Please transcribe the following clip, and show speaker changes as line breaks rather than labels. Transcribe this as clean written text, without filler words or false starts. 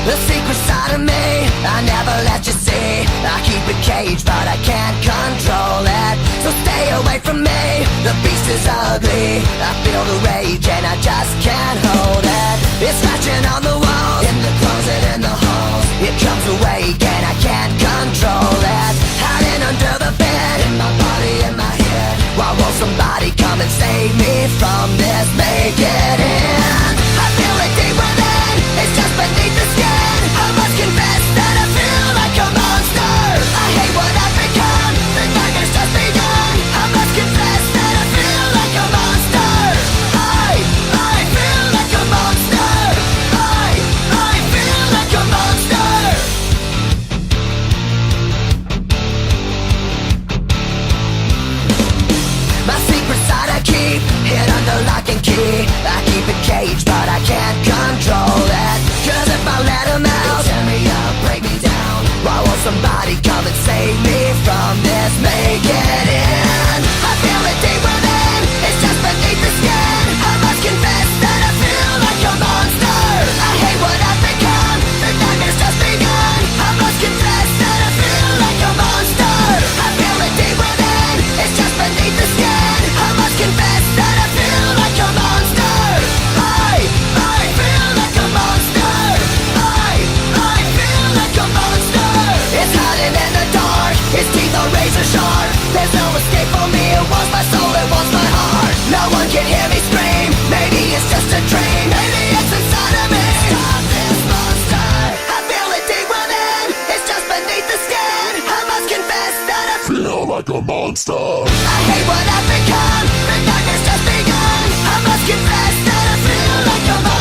The secret side of me, I never let you see. I keep it caged, but I can't control it. So stay away from me, the beast is ugly. I feel the rage and I just can't hold it. It's scratching on the walls, in the closet, in the halls. It comes awake and I can't control it. Hiding under the bed, in my body, in my head. Why won't somebody come and save me from this? Make it in. I feel it deep within, it's just beneath the skin. I must confess that I feel like a monster. I hate what I've become, the nightmare's just begun. I must confess that I feel like a monster. I feel like a monster. I feel like a monster. My secret side I keep hid under lock and key. I keep it caged, but I can't control it. Cause if I let him out, tear me up, break me down. Why won't somebody come and save me from this? Make it in. I feel it deep within, it's just beneath the skin. I must confess that I feel like a monster. I hate what I've become, the nightmare's just begun. I must confess that I feel like a monster. I feel it deep within, it's just beneath the skin. I must confess that I feel like a monster. I feel like a monster. I feel like a monster. It's hiding in the dark, its teeth are razor sharp. There's no escape for me, it wants my soul, it wants my heart. No one can hear me scream, maybe it's just a dream. Maybe it's inside of me. Stop this monster. I feel it deep within, it's just beneath the skin. I must confess that I feel like a monster. I hate what I've become, the nightmare's just begun. I must confess that I feel like a monster.